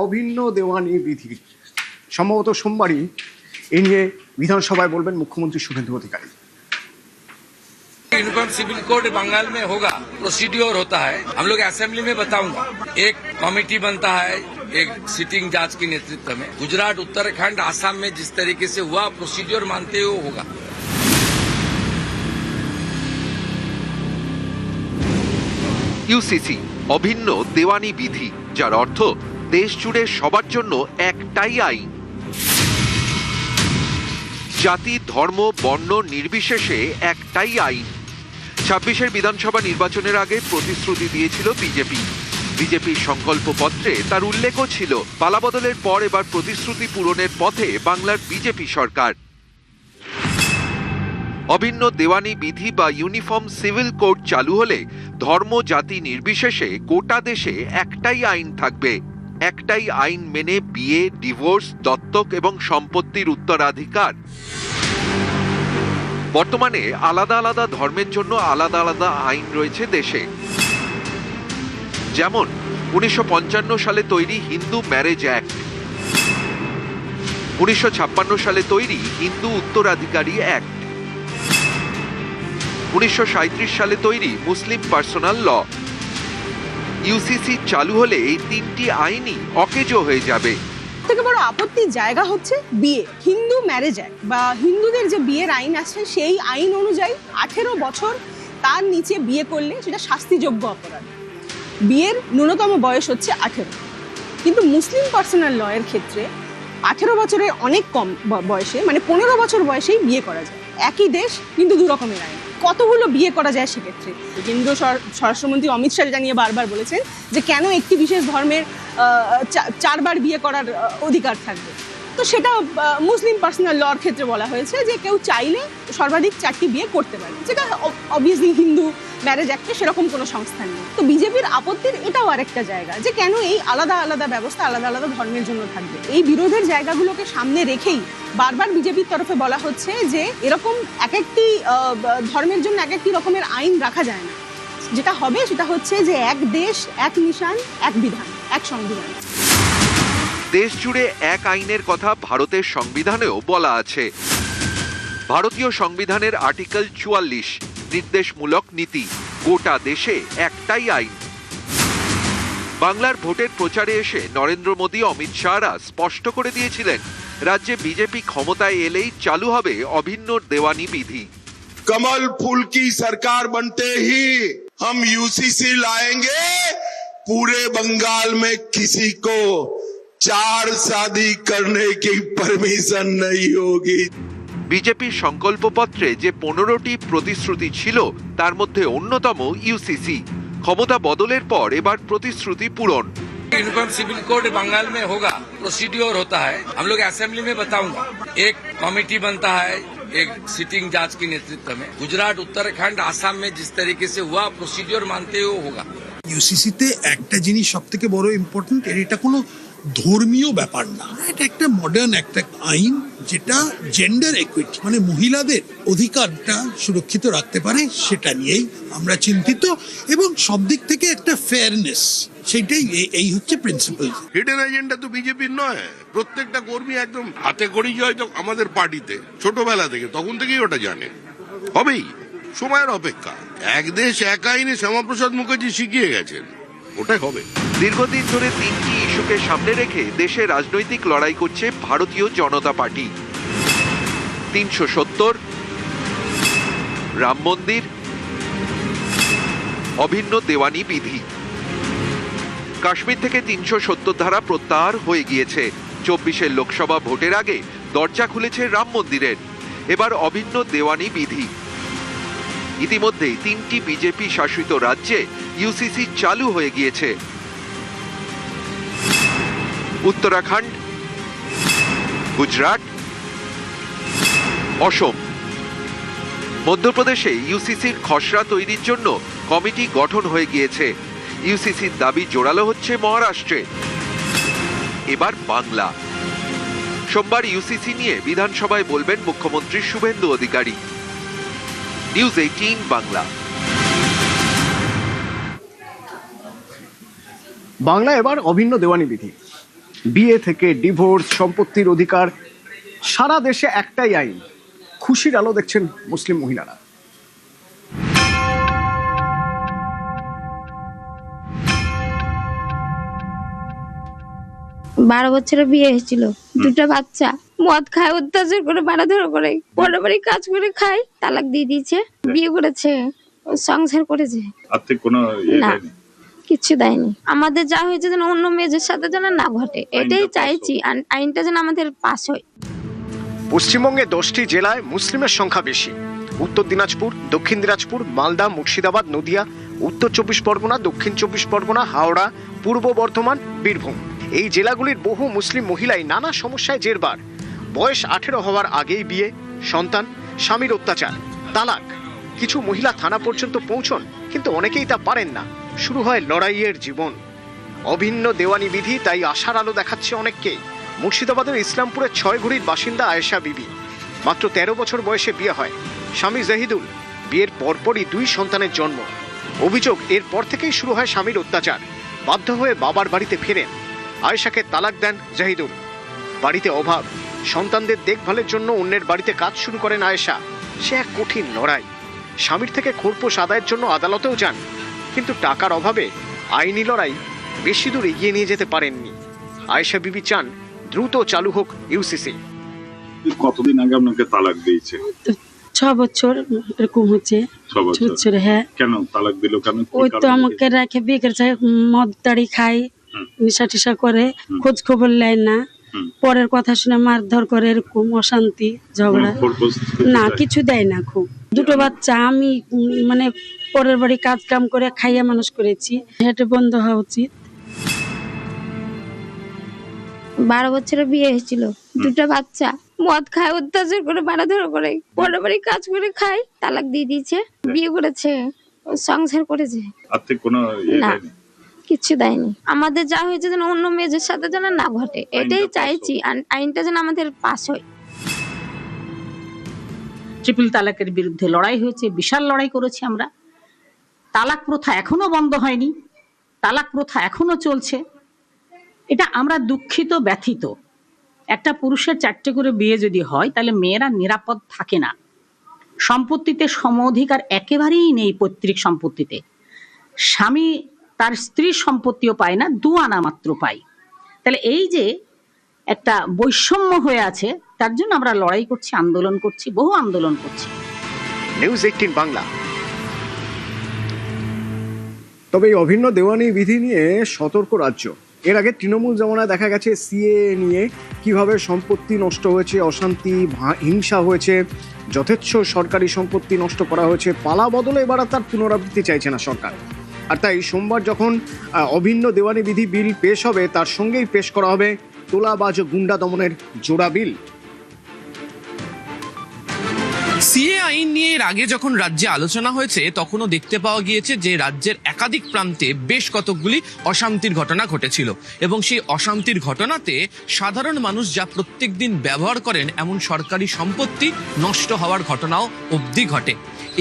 অভিন্ন দেওয়ানি বিধি সম্ভবত সোমবারই এই নিয়ে বিধানসভায় বলবেন মুখ্যমন্ত্রী Suvendu Adhikari. Uniform civil code Bengal में होगा, प्रोसीड्योर होता है, हम लोग असेंबली में बताऊंगा। एक कमेटी बनता है एक सिटिंग जज के नेतृत्व में। गुजरात, उत्तराखंड, आसाम में जिस तरीके से हुआ प्रोसीड्योर मानते हुए होगा। ইউসিসি অভিন্ন দেওয়ানি বিধি, যার অর্থ দেশ জুড়ে সবার জন্য একটাই আইন। জাতি, ধর্ম, বর্ণ নির্বিশেষে একটাই আইন। ২৬-এর বিধানসভা নির্বাচনের আগে প্রতিশ্রুতি দিয়েছিল বিজেপির সংকল্প পত্রে তার উল্লেখও ছিল। পালাবদলের পর এবার প্রতিশ্রুতি পূরণের পথে বাংলার বিজেপি সরকার। অভিন্ন দেওয়ানি বিধি বা ইউনিফর্ম সিভিল কোড চালু হলে ধর্ম, জাতি নির্বিশেষে গোটা দেশে একটাই আইন থাকবে। একটাই আইন মেনে বিয়ে, ডিভোর্স, দত্তক এবং সম্পত্তির উত্তরাধিকার। বর্তমানে আলাদা আলাদা ধর্মের জন্য আলাদা আলাদা আইন রয়েছে দেশে। যেমন 1955 সালে তৈরি হিন্দু ম্যারেজ অ্যাক্ট, 1956 সালে তৈরি হিন্দু উত্তরাধিকারী অ্যাক্ট, 1937 সালে তৈরি মুসলিম পার্সোনাল ল। ইউসিসি চালু হলে এই তিনটি আইনই অকেজো হয়ে যাবে। থেকে বড় আপত্তির জায়গা হচ্ছে বিয়ে। হিন্দু ম্যারেজ অ্যাক্ট বা হিন্দুদের যে বিয়ের আইন আছে সেই আইন অনুযায়ী 18 বছর তার নিচে বিয়ে করলে সেটা শাস্তিযোগ্য অপরাধ। বিয়ের ন্যূনতম বয়স হচ্ছে 18। কিন্তু মুসলিম পার্সোনাল ল এর ক্ষেত্রে 18 বছরের অনেক কম বয়সে, মানে 15 বছর বয়সেই বিয়ে করা যায়। একই দেশ কিন্তু দু রকমের আইন। কতগুলো বিয়ে করা যায় সেক্ষেত্রে? কেন্দ্রীয় স্বরাষ্ট্রমন্ত্রী অমিত শাহ জানিয়ে বারবার বলেছেন যে কেন একটি বিশেষ ধর্মের 4 বার বিয়ে করার অধিকার থাকবে। তো সেটা মুসলিম পার্সোনাল লর ক্ষেত্রে বলা হয়েছে যে কেউ চাইলে সর্বাধিক 4টি বিয়ে করতে পারে, যেটা অবভিয়াসলি হিন্দু ম্যারেজ অ্যাক্টে সেরকম কোনো সংস্থান নেই। তো বিজেপির আপত্তির এটাও আরেকটা জায়গা যে কেন এই আলাদা আলাদা ব্যবস্থা আলাদা আলাদা ধর্মের জন্য থাকবে। এই বিরোধের জায়গাগুলোকে সামনে রেখেই বারবার বিজেপির তরফে বলা হচ্ছে যে এরকম এক একটি ধর্মের জন্য এক একটি রকমের আইন রাখা যায় না। যেটা হবে সেটা হচ্ছে যে এক দেশ, এক নিশান, এক বিধান, এক সংবিধান। দেশ জুড়ে এক আইনের কথা ভারতের সংবিধানেও বলা আছে। ভারতীয় সংবিধানের আর্টিকেল 44 নির্দেশমূলক নীতি, গোটা দেশে একটাই আইন। বাংলার ভোটের প্রচারে এসে নরেন্দ্র মোদী, অমিত শাহরা স্পষ্ট করে দিয়েছিলেন রাজ্যে বিজেপি ক্ষমতায় এলেই চালু হবে অভিন্ন দেওয়ানি বিধি। कमल फूल की सरकार बनते ही हम यूसीसी लाएंगे, पूरे बंगाल में किसी को 4 शादी करने की परमिशन नहीं होगी। বিজেপির সংকল্পপত্রে যে 15টি প্রতিশ্রুতি ছিল তার মধ্যে অন্যতম ইউসিসি। ক্ষমতা বদলের পর এবার প্রতিশ্রুতি পূরণ। यूनिफॉर्म सिविल कोड बंगाल में होगा, प्रोसीड्योर होता है, हम लोग असेंबली में बताऊंगा। एक कमेटी बनता है एक सिटिंग जज के नेतृत्व में। गुजरात, उत्तराखंड, आसाम में जिस तरीके से हुआ प्रोसीड्योर मानते हुए होगा। ইউসিসিতে একটা জিনিস সব থেকে বড় ইম্পর্টেন্ট, এটা কোনো ধর্মীয় ব্যাপার না, এটা একটা মডার্ন একটা আইন যেটা জেন্ডার ইকুইটি মানে মহিলাদের অধিকারটা সুরক্ষিত রাখতে পারে, সেটা নিয়েই আমরা চিন্তিত। এবং সব দিক থেকে একটা ফেয়ারনেস, সেটাই এই হচ্ছে প্রিন্সিপাল। হিডেন এজেন্ডা তো বিজেপির নয়, প্রত্যেকটা কর্মী একদম হাতে করেই হয়তো আমাদের পার্টিতে ছোটবেলা থেকে তখন থেকেই ওটা জানে। হবেই, সময়ের অপেক্ষা। এক দেশ এক আইনে শ্যামাপ্রসাদ মুখার্জি শিখিয়ে গেছেন, ওটাই হবে। দীর্ঘদিন ধরে তিনটি ইস্যুকে সামনে রেখে দেশে রাজনৈতিক লড়াই করছে ভারতীয় জনতা পার্টি। 370, রাম মন্দির, অভিন্ন দেওয়ানি বিধি। কাশ্মীর থেকে 370 ধারা প্রত্যাহার হয়ে গিয়েছে। 24-এর লোকসভা ভোটের আগে দরজা খুলেছে রাম মন্দিরের। এবার অভিন্ন দেওয়ানি বিধি। ইতিমধ্যেই 3টি বিজেপি শাসিত রাজ্যে ইউসিসি চালু হয়ে গিয়েছে। উত্তরাখণ্ড, গুজরাট, অসম। মধ্যপ্রদেশে ইউসিসির খসড়া তৈরির জন্য কমিটি গঠন হয়ে গিয়েছে। ইউসিসির দাবি জোরালো হচ্ছে মহারাষ্ট্রে। এবার বাংলা। সোমবার ইউসিসি নিয়ে বিধানসভায় বলবেন মুখ্যমন্ত্রী শুভেন্দু অধিকারী। নিউজ 18 বাংলা। বাংলা এবার অভিন্ন দেওয়ানি বিধি। বিয়ে থেকে ডিভোর্স, সম্পত্তির অধিকার, সারা দেশে একটাই আইন। খুশির আলো দেখছেন মুসলিম মহিলারা। 12 বছরের বিয়ে হয়েছিল, দুটো বাচ্চা, মদ খায়, অত্যাচার করে, মারাধরা করে, পরিবারে কাজ করে খায়, তালাক দিয়ে দিয়েছে, বিয়ে করেছে, সংসার করেছে, আর্থিক কোনো না কিছু দেয়নি। আমাদের যা হয়েছে যেন অন্য মেয়েদের সাথে যেন না ঘটে, এটাই চাইছি, আইনটা যেন আমাদের পাস হয়। পশ্চিমবঙ্গে 10টি জেলায় মুসলিমের সংখ্যা বেশি। উত্তর দিনাজপুর, দক্ষিণ দিনাজপুর, মালদা, মুর্শিদাবাদ, নদিয়া, উত্তর 24 পরগনা, দক্ষিণ 24 পরগনা, হাওড়া, পূর্ব বর্ধমান, বীরভূম। এই জেলাগুলির বহু মুসলিম মহিলাই নানা সমস্যায় জেরবার। বয়স 18 হওয়ার আগেই বিয়ে, সন্তান, স্বামীর অত্যাচার, তালাক। কিছু মহিলা থানা পর্যন্ত পৌঁছন, কিন্তু অনেকেই তা পারেন না। শুরু হয় লড়াইয়ের জীবন। অভিন্ন দেওয়ানি বিধি তাই আশার আলো দেখাচ্ছে অনেককেই। মুর্শিদাবাদের ইসলামপুরের 6 ঘড়ির বাসিন্দা আয়েশা বিবি। মাত্র 13 বছর বয়সে বিয়ে হয়। স্বামী জাহিদুল। বিয়ের পরপরই 2 সন্তানের জন্ম। অভিযোগ, এরপর থেকেই শুরু হয় স্বামীর অত্যাচার। বাধ্য হয়ে বাবার বাড়িতে ফেরেন। আয়েশাকে তালাক দেন জাহিদুল। বাড়িতে অভাব, সন্তানদের দেখভালের জন্য অন্যের বাড়িতে কাজ শুরু করেন আয়েশা। সে এক কঠিন লড়াই। স্বামীর থেকে খোরপোশ আদায়ের জন্য আদালতেও যান, কিন্তু টাকার অভাবে আইনি লড়াই বেশি দূর এগিয়ে নিয়ে যেতে পারেননি। আয়েশা বিবি চান দ্রুত চালু হোক ইউসিসি। কতদিন আগে আপনাকে তালাক দিয়েছে? 6 বছর এরকম হচ্ছে। 6 বছর? হ্যাঁ। কেন তালাক দিল? কেন? ওই তো আমাকে রেখে বিয়ে করেছে, মদ দাড়ি খাই, নেশা টেশা করে, খোঁজ খবর নেয় না, পরের কথা শুনে মারধর করে, এরকম অশান্তি ঝগড়া। না কিছু দেয় না। খুব 2 বাচ্চা, আমি মানে পরের বাড়ি কাজ কাম করে খাইয়া মানুষ করেছি, এটা বন্ধ হওয়া উচিত। 12 বছরের বিয়ে হয়েছিল, দুটো বাচ্চা, মদ খায়, অত্যাচার করে, মারাধরা করে, পরিবারে কাজ করে খায়, তালাক দিয়ে দিয়েছে, বিয়ে করেছে, সংসার করেছে, আর্থিক কোনো না কিছু দেয়নি। আমাদের যা হয়েছে যেন অন্য মেয়েদের সাথে যেন না ঘটে, এটাই চাইছি, আইনটা যেন আমাদের পাস হয়। ট্রিপল তালাকের বিরুদ্ধে লড়াই হয়েছে, বিশাল লড়াই করেছি আমরা। তালাক প্রথা এখনো বন্ধ হয়নি, তালাক প্রথা এখনো চলছে। এটা আমরা দুঃখিত, ব্যথিত। একটা পুরুষের 4টে করে বিয়ে যদি হয়, তাহলে মেয়েরা নিরাপদ থাকে না। সম্পত্তিতে সম অধিকার একেবারেই নেই। পৈতৃক সম্পত্তিতে স্বামী তার স্ত্রীর সম্পত্তিও পায় না, 2 আনা মাত্র পায়। তাহলে এই যে একটা বৈষম্য হয়ে আছে, তার জন্য আমরা লড়াই করছি, আন্দোলন করছি, বহু আন্দোলন করছি। নিউজ 18 বাংলা। তবে এই অভিন্ন দেওয়ানি বিধি নিয়ে সতর্ক রাজ্য। এর আগে তৃণমূল জমানায় দেখা গেছে সিএ নিয়ে কিভাবে সম্পত্তি নষ্ট হয়েছে, অশান্তি, হিংসা হয়েছে, যথেচ্ছ সরকারি সম্পত্তি নষ্ট করা হয়েছে। পালা বদলে এবার আর তার পুনরাবৃত্তি চাইছে না সরকার। আর তাই সোমবার যখন অভিন্ন দেওয়ানি বিধি বিল পেশ হবে, তার সঙ্গেই পেশ করা হবে তোলাবাজ গুন্ডা দমনের জোড়া বিল। সিএ আইন নিয়ে এর আগে যখন রাজ্যে আলোচনা হয়েছে, তখনও দেখতে পাওয়া গিয়েছে যে রাজ্যের একাধিক প্রান্তে বেশ কতকগুলি অশান্তির ঘটনা ঘটেছিল, এবং সেই অশান্তির ঘটনাতে সাধারণ মানুষ যা প্রত্যেকদিন ব্যবহার করেন এমন সরকারি সম্পত্তি নষ্ট হওয়ার ঘটনাও অবধি ঘটে।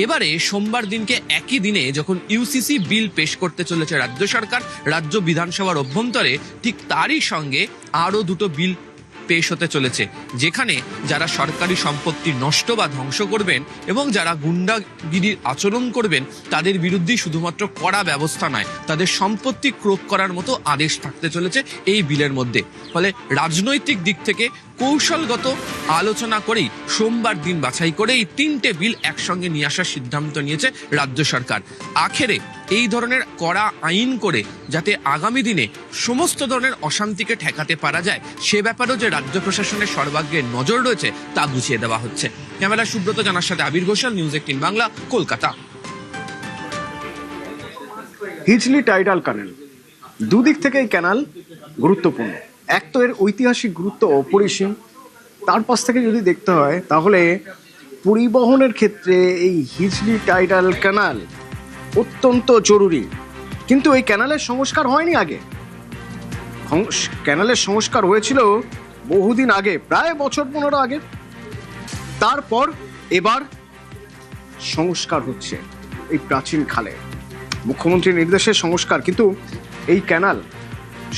এবারে সোমবার দিনকে একই দিনে যখন ইউসিসি বিল পেশ করতে চলেছে রাজ্য সরকার রাজ্য বিধানসভার অভ্যন্তরে, ঠিক তারই সঙ্গে আরও 2টো বিল পেশ হতে চলেছে, যেখানে যারা সরকারি সম্পত্তি নষ্ট বা ধ্বংস করবেন এবং যারা গুন্ডাগিরির আচরণ করবেন, তাদের বিরুদ্ধে শুধুমাত্র কড়া ব্যবস্থা নয়, তাদের সম্পত্তি ক্রোক করার মতো আদেশ থাকতে চলেছে এই বিলের মধ্যে। ফলে রাজনৈতিক দিক থেকে কৌশলগত আলোচনা করেই সোমবার দিন বাছাই করে এই 3টে বিল একসঙ্গে নিয়ে আসার সিদ্ধান্ত নিয়েছে রাজ্য সরকার। আখেরে এই ধরনের কড়া আইন করে যাতে আগামী দিনে সমস্ত ধরনের অশান্তিকে ঠেকাতে পারা যায়, সে ব্যাপারেও যে রাজ্য প্রশাসনের সর্বাগ্রে নজর রয়েছে তা বুঝিয়ে দেওয়া হচ্ছে। ক্যামেরা সুব্রত জানার সাথে আবির ঘোষাল, নিউজ 18 বাংলা, কলকাতা। হিজলি টাইডাল ক্যানেল, দুদিক থেকে এই ক্যানাল গুরুত্বপূর্ণ। এক তো এর ঐতিহাসিক গুরুত্ব অপরিসীম, তার পাশ থেকে যদি দেখতে হয় তাহলে পরিবহনের ক্ষেত্রে এই হিজলি টাইডাল ক্যানাল অত্যন্ত জরুরি। কিন্তু এই ক্যানালের সংস্কার হয়নি আগে। ক্যানালের সংস্কার হয়েছিল বহুদিন আগে, প্রায় বছর 15 আগে। তারপর এবার সংস্কার হচ্ছে এই প্রাচীন খালে। মুখ্যমন্ত্রীর নির্দেশে সংস্কার, কিন্তু এই ক্যানাল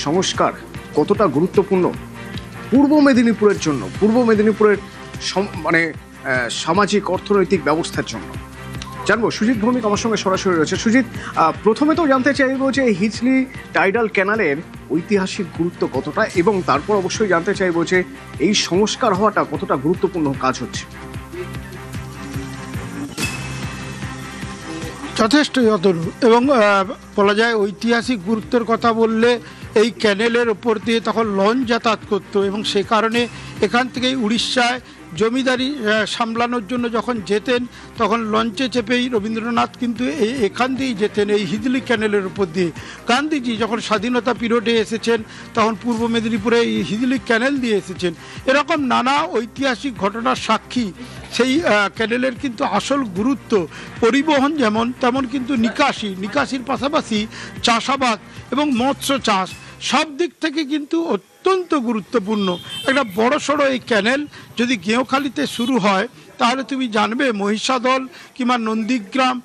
সংস্কার কতটা গুরুত্বপূর্ণ পূর্ব মেদিনীপুরের জন্য, পূর্ব মেদিনীপুরের সামাজিক অর্থনৈতিক ব্যবস্থার জন্য। জানবো, সুজিত ভৌমিক আমার সঙ্গে সরাসরি রয়েছে। সুজিত, প্রথমে তো জানতে চাইবো যে হিজলি টাইডাল ক্যানালের ঐতিহাসিক গুরুত্ব কতটা, এবং তারপর অবশ্যই জানতে চাইবো যে এই সংস্কার হওয়াটা কতটা গুরুত্বপূর্ণ কাজ হচ্ছে। যথেষ্টই অতনু, এবং বলা যায় ঐতিহাসিক গুরুত্বের কথা বললে এই ক্যানেলের ওপর দিয়ে তখন লঞ্চ যাতায়াত করতো, এবং সে কারণে এখান থেকেই উড়িষ্যায় জমিদারি সামলানোর জন্য যখন যেতেন তখন লঞ্চে চেপেই রবীন্দ্রনাথ কিন্তু এখান দিয়েই যেতেন, এই হিজলি ক্যানেলের উপর দিয়ে। গান্ধীজি যখন স্বাধীনতা পিরিয়ডে এসেছেন তখন পূর্ব মেদিনীপুরে এই হিজলি ক্যানেল দিয়ে এসেছেন। এরকম নানা ঐতিহাসিক ঘটনার সাক্ষী সেই ক্যানেলের কিন্তু আসল গুরুত্ব। পরিবহন যেমন, তেমন কিন্তু নিকাশির পাশাপাশি চাষাবাদ এবং মৎস্য চাষ সব দিক থেকে কিন্তু অত্যন্ত গুরুত্বপূর্ণ। একটা বড়সড় এই ক্যানেল যদি গেঁওখালিতে শুরু হয় তাহলে তুমি জানবে মহিষাদল কিংবা নন্দীগ্রাম,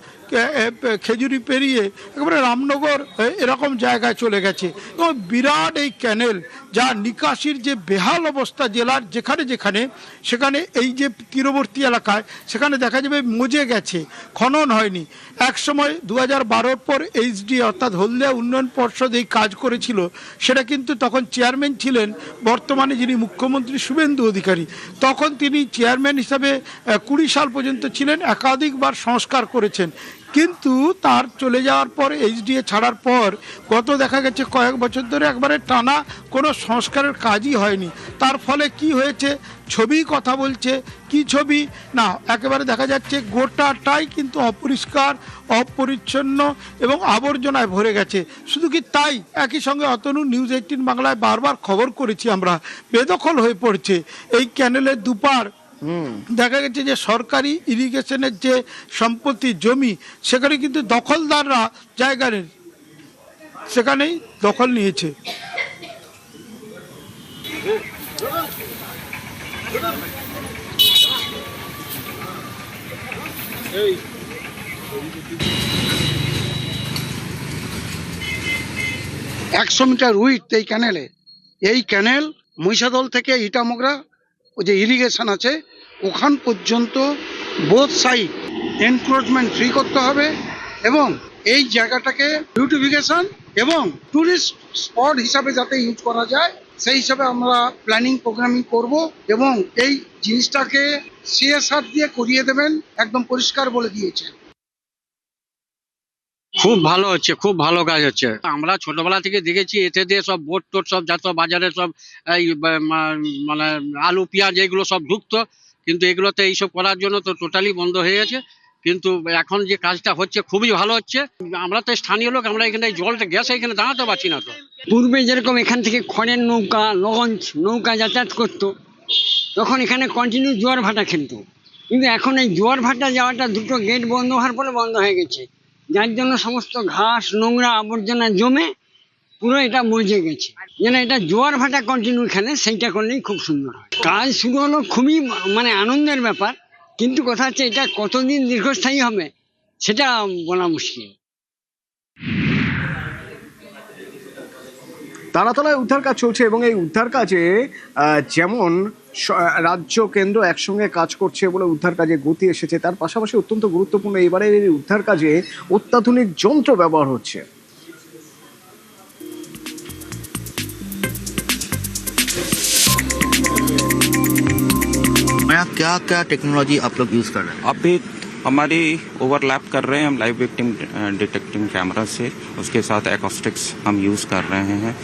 খেজুরি পেরিয়ে একেবারে রামনগর এরকম জায়গায় চলে গেছে। এবং বিরাট এই ক্যানেল যা নিকাশির যে বেহাল অবস্থা জেলার যেখানে যেখানে, সেখানে এই যে তীরবর্তী এলাকায় সেখানে দেখা যাবে মজে গেছে, খনন হয়নি। একসময় 2012 পর এইচডি অর্থাৎ হলদিয়া উন্নয়ন পর্ষদ এই কাজ করেছিল, সেটা কিন্তু তখন চেয়ারম্যান ছিলেন বর্তমানে যিনি মুখ্যমন্ত্রী শুভেন্দু অধিকারী। তখন তিনি চেয়ারম্যান হিসাবে 20 সাল পর্যন্ত ছিলেন, একাধিকবার সংস্কার করেছেন। কিন্তু তার চলে যাওয়ার পর এইচডিএ ছাড়ার পর গত দেখা গেছে কয়েক বছর ধরে একবারে টানা কোনো সংস্কারের কাজই হয়নি। তার ফলে কি হয়েছে, ছবি কথা বলছে, কি ছবি না, একেবারে দেখা যাচ্ছে গোটাটাই কিন্তু অপরিষ্কার, অপরিচ্ছন্ন এবং আবর্জনায় ভরে গেছে। শুধু কি তাই, একই সঙ্গে অতনু নিউজ 18 বাংলায় বারবার খবর করেছি আমরা, বেদখল হয়ে পড়ছে এই ক্যানেলের দুপার। দেখা গেছে যে সরকারি ইরিগেশনের যে সম্পত্তি জমি, সেখানে কিন্তু দখলদাররা জায়গা নেই, সেখানেই দখল নিয়েছে। একশো মিটার উইথ এই ক্যানেলে, এই ক্যানেল মহিষাদল থেকে ইটামোগরা যে ইরিগেশন আছে ওখান পর্যন্ত বোথ সাইড এনক্রোচমেন্ট ফ্রি করতে হবে, এবং এই জায়গাটাকে বিউটিফিকেশন এবং টুরিস্ট স্পট হিসাবে যাতে ইউজ করা যায় সেই হিসাবে আমরা প্ল্যানিং প্রোগ্রামিং করব, এবং এই জিনিসটাকে সিএসআর দিয়ে করিয়ে দেবেন, একদম পরিষ্কার বলে দিয়েছেন। খুব ভালো হচ্ছে, খুব ভালো কাজ হচ্ছে। আমরা ছোটবেলা থেকে দেখেছি এতে দিয়ে সব বোট টোট সব যত বাজারে সব এই মানে আলু পেঁয়াজ এগুলো সব ঢুকতো, কিন্তু এগুলোতে এইসব করার জন্য তো টোটালি বন্ধ হয়ে গেছে। কিন্তু এখন যে কাজটা হচ্ছে খুবই ভালো হচ্ছে। আমরা তো স্থানীয় লোক, আমরা এখানে জলটা গ্যাসে এখানে দাঁড়াতে পারছি না। তো পূর্বে যেরকম এখান থেকে খড়ের নৌকা, লঞ্চ নৌকা যাতায়াত করতো, তখন এখানে কন্টিনিউ জোয়ার ভাটা খেলতো, কিন্তু এখন এই জোয়ার ভাটা যাওয়াটা দুটো গেট বন্ধ হওয়ার পরে বন্ধ হয়ে গেছে, যার জন্য সমস্ত ঘাস নোংরা আবর্জনা জমে পুরো এটা মজে গেছে। যেন এটা জোয়ার ভাটা কন্টিনিউ এখানে সেইটা করলেই খুব সুন্দর হয়। কাজ শুরু হলো, খুবই মানে আনন্দের ব্যাপার, কিন্তু কথা হচ্ছে এটা কতদিন দীর্ঘস্থায়ী হবে সেটা বলা মুশকিল। তারাতলায় উদ্ধার কাজ চলছে, এবং এই উদ্ধার কাজে যেমন রাজ্য কেন্দ্র একসঙ্গে কাজ করছে বলে উদ্ধার কাজে গতি এসেছে, তার পাশাপাশি অত্যন্ত গুরুত্বপূর্ণ এবারে এই উদ্ধার কাজে অত্যাধুনিক যন্ত্র ব্যবহার হচ্ছে। क्या क्या टेक्नोलॉजी आप लोग यूज कर रहे हैं? अभी हमारी ओवरलैप कर रहे हैं हम लाइव विक्टिम डिटेक्टिंग कैमरा से, उसके साथ एकॉस्टिक्स हम यूज़ कर रहे हैं,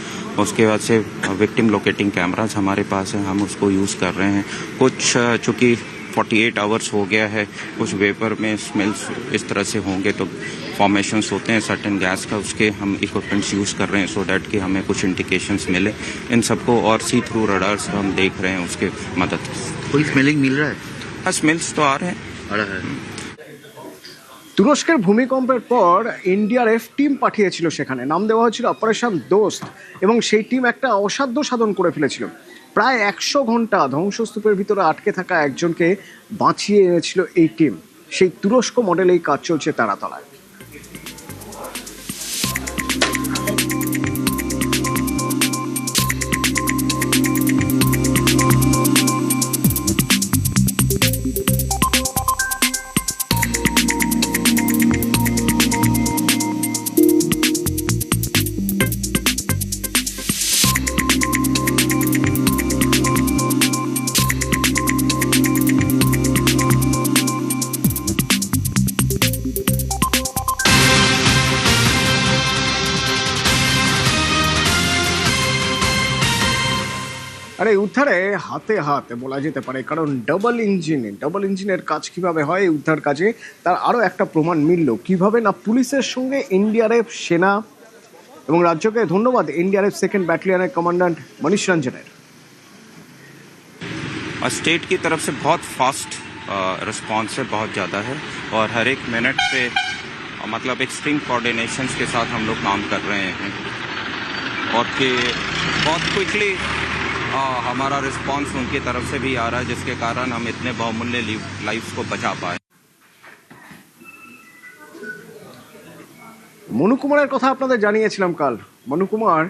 उसके बाद से विक्टिम लोकेटिंग कैमराज हमारे पास है, हम उसको यूज़ कर रहे हैं। कुछ चूँकि 48 आवर्स हो गया है, कुछ वेपर में स्मेल्स इस तरह से होंगे तो फॉर्मेशंस होते हैं सर्टेन गैस का, उसके हम इक्विपमेंट्स यूज़ कर रहे हैं सो डैट कि हमें कुछ इंडिकेशंस मिले इन सबको, और सी थ्रू रडार्स हम देख रहे हैं उसके मदद से। कोई स्मेलिंग मिल रहा है? हाँ, स्मेल्स तो आ रहे हैं। তুরস্কের ভূমিকম্পের পর এনডিআরএফ টিম পাঠিয়েছিল, সেখানে নাম দেওয়া হয়েছিল অপারেশন দোস্ত, এবং সেই টিম একটা অসাধ্য সাধন করে ফেলেছিল। প্রায় 100 ঘন্টা ধ্বংসস্তূপের ভিতরে আটকে থাকা একজনকে বাঁচিয়ে এনেছিল এই টিম। সেই তুরস্ক মডেলে এই কাজ চলছে তারাতলায়। আর এই উদ্ধারে হাতে হাত বলা যেতে পারে, কারণ ডাবল ইঞ্জিনের কাজ কিভাবে হয় এই উদ্ধার কাজে তার আরও একটা প্রমাণ মিলল। কিভাবে না, পুলিশের সঙ্গে এনডিআরএফ, সেনা এবং রাজ্যকে ধন্যবাদ এনডিআরএফ সেকেন্ড ব্যাটালিয়নের कमांडेंट मनीष रंजन। स्टेट की तरफ से बहुत फास्ट रिस्पांस है, बहुत ज़्यादा है, और हर एक मिनट पे मतलब एक्सट्रीम कोऑर्डिनेशंस के साथ हम लोग काम कर रहे हैं, और कि बहुत क्विकली हमारा रिस्पांस उनकी तरफ से भी आ रहा है, जिसके कारण हम इतने बहुमूल्य लाइफ्स को बचा पाए। মনু কুমারের কথা আপনাদের জানিয়েছিলাম কাল। মনু কুমার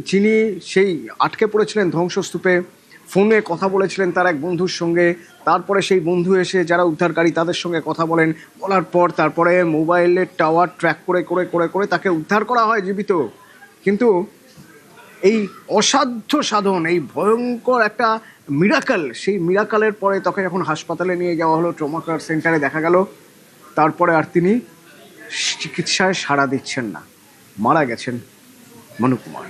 যিনি সেই আটকে পড়েছিলেন ধ্বংসস্তূপে, ফোনে কথা বলেছিলেন তার এক বন্ধুর সঙ্গে, তারপরে সেই বন্ধু এসে যারা উদ্ধারকারী তাদের সঙ্গে কথা বলেন, বলার পর তারপরে মোবাইলের টাওয়ার ট্র্যাক করে করে করে করে তাকে উদ্ধার করা হয় জীবিত। কিন্তু এই অসাধ্য সাধন, এই ভয়ঙ্কর একটা মিরাকল, সেই মিরাকলের পরে তাকে যখন হাসপাতালে নিয়ে যাওয়া হলো, ট্রমা কেয়ার সেন্টারে দেখা গেল তারপরে আর তিনি চিকিৎসায় সাড়া দিচ্ছেন না, মারা গেছেন মনু কুমার।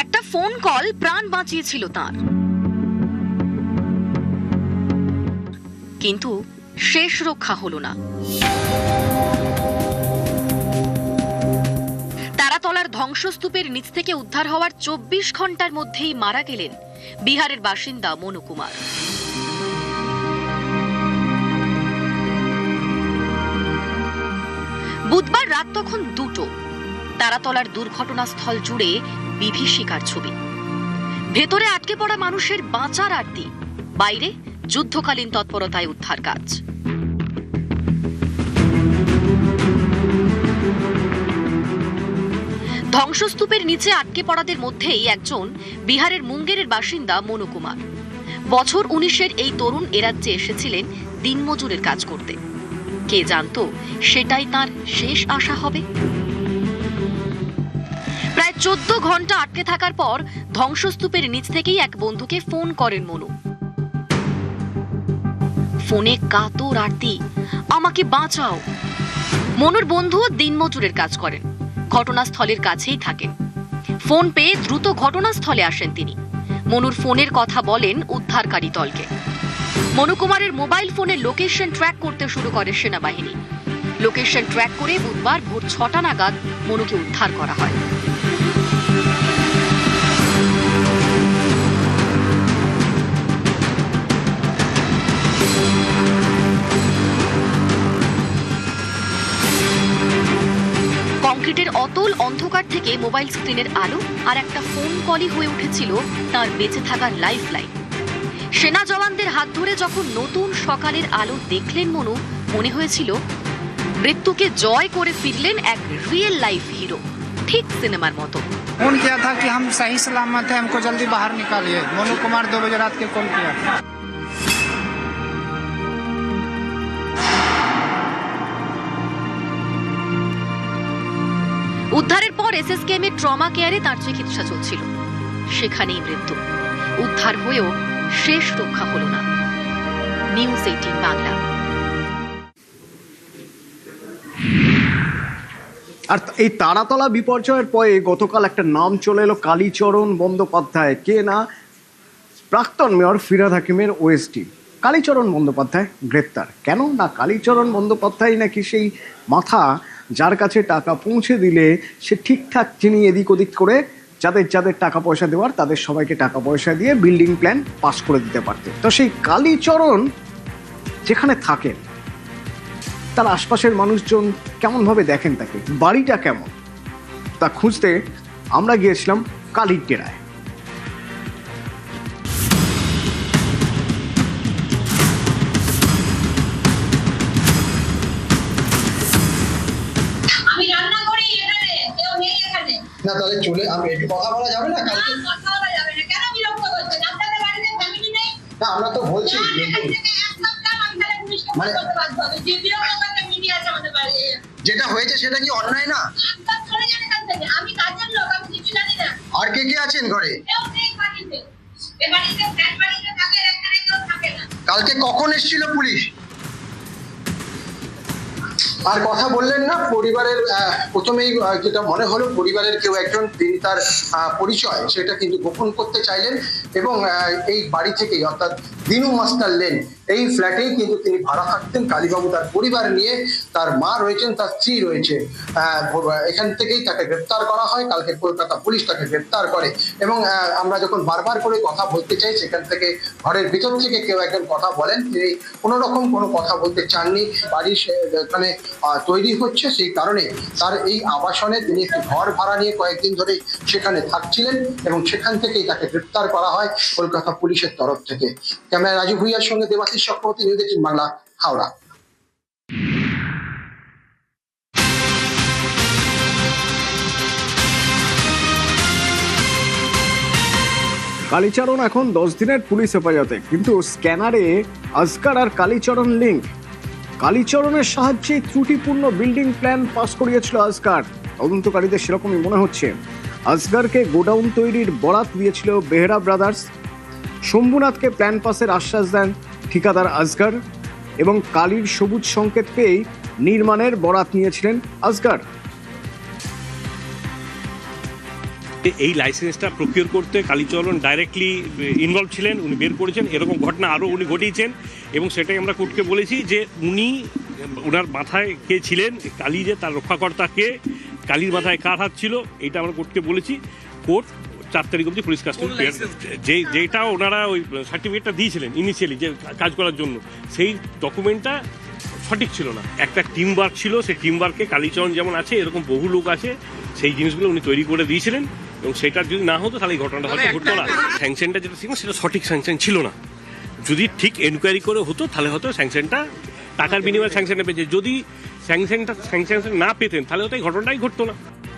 একটা ফোন কল প্রাণ বাঁচিয়েছিল তার, কিন্তু শেষ রক্ষা হলো না। তারাতলার ধ্বংসস্তূপের নিচ থেকে উদ্ধার হওয়ার 24 ঘন্টার মধ্যেই মারা গেলেন বিহারের বাসিন্দা মনু কুমার। বুধবার রাত তখন 2টো। তারাতলার দুর্ঘটনাস্থল জুড়ে বিভীষিকার ছবি। ভেতরে আটকে পড়া মানুষের বাঁচার আরতি, বাইরে যুদ্ধকালীন তৎপরতায় উদ্ধার কাজ। ধ্বংসস্তূপের নিচে আটকে পড়াদের মধ্যেই একজন বিহারের মুঙ্গেরের বাসিন্দা মনু কুমার। বছর 19-এর এই তরুণ এরাজ্যে এসেছিলেন দিনমজুরের কাজ করতে। কে জানতো সেটাই তার শেষ আশা হবে। প্রায় 14 ঘন্টা আটকে থাকার পর ধ্বংসস্তূপের নিচ থেকেই এক বন্ধুকে ফোন করেন মনু। ফোনে কাতর আরতি, আমাকে বাঁচাও। মনুর বন্ধু দিনমজুরের কাজ করেন, ঘটনাস্থলের কাছেই থাকেন। ফোন পেয়ে দ্রুত ঘটনাস্থলে আসেন তিনি। মনুর ফোনের কথা বলেন উদ্ধারকারী দলকে। মনু কুমারের মোবাইল ফোনের লোকেশন ট্র্যাক করতে শুরু করে সেনাবাহিনী। লোকেশন ট্র্যাক করে বুধবার ভোর 6টা নাগাদ মনুকে উদ্ধার করা হয়। কংক্রিটের অতল অন্ধকার থেকে মোবাইল স্ক্রিনের আলো আর একটা ফোন কলই হয়ে উঠেছিল তার বেঁচে থাকার লাইফ লাইন। সেনা জওয়ানদের হাত ধরে যখন নতুন সকালের আলো দেখলেন মনু, মনে হয়েছিল মৃত্যুকে জয় করে ফিরলেন এক রিয়েল লাইফ হিরো, ঠিক সিনেমার মতো। फोन किया था कि हम सही सलामत है, हमको जल्दी बाहर निकालिए। मोनू कुमार 2 बजे रात के कॉल किया। উদ্ধারের পর এসএসকেএম এর ট্রমা কেয়ারে তার চিকিৎসা চলছিল। সেখানেই মৃত্যু। উদ্ধার হয়েও শেষ রক্ষা হলো না। নিউজ 18 বাংলা। আর এই তারাতলা বিপর্যয়ের পরে গতকাল একটা নাম চলে এলো, কালীচরণ বন্দ্যোপাধ্যায়। কে না, প্রাক্তন মেয়র ফিরহাদ হাকিমের ওএসডি কালীচরণ বন্দ্যোপাধ্যায় গ্রেপ্তার। কেন না, কালীচরণ বন্দ্যোপাধ্যায় নাকি সেই মাথা যার কাছে টাকা পৌঁছে দিলে সে ঠিকঠাক যিনি এদিক ওদিক করে যাদের যাদের টাকা পয়সা দেওয়ার তাদের সবাইকে টাকা পয়সা দিয়ে বিল্ডিং প্ল্যান পাস করে দিতে পারতেন। তো সেই কালীচরণ যেখানে থাকেন তার আশপাশের মানুষজন কেমনভাবে দেখেন তাকে, বাড়িটা কেমন, তা খুঁজতে আমরা গিয়েছিলাম কালীর ডেরায়। আমি রান্না করি এখানে, কেউ নেই এখানে। না তাহলে চলে আমি একটু কথা বলা যাবে না? কালকে কথা বলা যাবে না। কেন বিরক্ত করছেন? আপনাদের বাড়িতে ফ্যামিলি নেই? না আমরা তো বলছি এখান থেকে এক সপ্তাহ আমি তাহলে পুলিশকে ফোন করতে বাধ্য হবে। যে বিরক্ত করতে মিডিয়া আছে আমাদের বাড়ি। যেটা হয়েছে সেটা কি অন্যায় না? আমি কাজের লোক, আমি কিছু জানি না। আর কে কে আছেন ঘরে? কালকে কখন এসেছিল পুলিশ? আর কথা বললেন না পরিবারের, প্রথমেই যেটা মনে হলো পরিবারের কেউ একজন, তিনি তার পরিচয় সেটা কিন্তু গোপন করতে চাইলেন এবং এই বাড়ি থেকেই অর্থাৎ দিনু মাস্টার লেন এই ফ্ল্যাটেই কিন্তু তিনি ভাড়া থাকতেন। কালীবাবু তার পরিবার নিয়ে, তার মা রয়েছেন, তার স্ত্রী রয়েছে, এখান থেকেই তাকে গ্রেপ্তার করা হয়। কালকে কলকাতা পুলিশ তাকে গ্রেপ্তার করে এবং আমরা যখন বারবার করে কথা বলতে চাই, সেখান থেকে ঘরের ভিতর থেকে কেউ একজন কথা বলেন, তিনি কোনো রকম কোনো কথা বলতে চাননি। বাড়ি এখানে তৈরি হচ্ছে, সেই কারণে তার এই আবাসনে তিনি একটি ঘর ভাড়া নিয়ে কয়েকদিন ধরে সেখানে থাকছিলেন এবং সেখান থেকেই তাকে গ্রেপ্তার করা হয় কলকাতা পুলিশের তরফ থেকে। ক্যামেরা রাজু ভুইয়ার সঙ্গে দেবাশিস চক্রবর্তী, নিউজ 18 বাংলা, হাওড়া। কালীচরণ এখন 10 দিনের পুলিশ হেফাজতে, কিন্তু স্ক্যানারে আজকার আর কালীচরণ লিঙ্ক। কালীচরণের সাহায্যে ত্রুটিপূর্ণ বিল্ডিং প্ল্যান পাস করিয়েছিল আজকার। তদন্তকারীদের সেরকমই মনে হচ্ছে। আজগারকে গোডাউন তৈরির বরাত দিয়েছিল বেহরা ব্রাদার্স। শম্ভুনাথকে প্ল্যান পাসের আশ্বাস দেন ঠিকাদার আজগার এবং কালীর সবুজ সংকেত পেয়েই নির্মাণের বরাত নিয়েছিলেন আজগার। এই লাইসেন্সটা প্রকিউর করতে কালীচরণ ডাইরেক্টলি ইনভলভ ছিলেন, উনি বের করেছেন। এরকম ঘটনা আরও উনি ঘটিয়েছেন এবং সেটাই আমরা কোর্টকে বলেছি যে ওনার মাথায় কে ছিলেন, কালী যে তার রক্ষাকর্তা কে, কালীর মাথায় কার হাত ছিল, এইটা আমরা কোর্টকে বলেছি। কোর্ট 4 তারিখ অবধি পুলিশ কাস্টডি, যেটা ওনারা ওই সার্টিফিকেটটা দিয়েছিলেন ইনিশিয়ালি যে কাজ করার জন্য, সেই ডকুমেন্টটা সঠিক ছিল না। একটা টিম ওয়ার্ক ছিল, সেই টিম ওয়ার্কে কালীচরণ যেমন আছে এরকম বহু লোক আছে, সেই জিনিসগুলো উনি তৈরি করে দিয়েছিলেন এবং সেটা যদি না হতো তাহলে এই ঘটনাটা হয়তো ঘটতো না। স্যাংশনটা যেটা ছিল সেটা সঠিক স্যাংশন ছিল না। যদি ঠিক এনকোয়ারি করে হতো তাহলে হয়তো স্যাংশনটা টাকার বিনিময়ে স্যাংশনটা পেয়েছে। যদি স্যাংশন না পেতেন তাহলে হয়তো এই ঘটনাটাই ঘটতো না।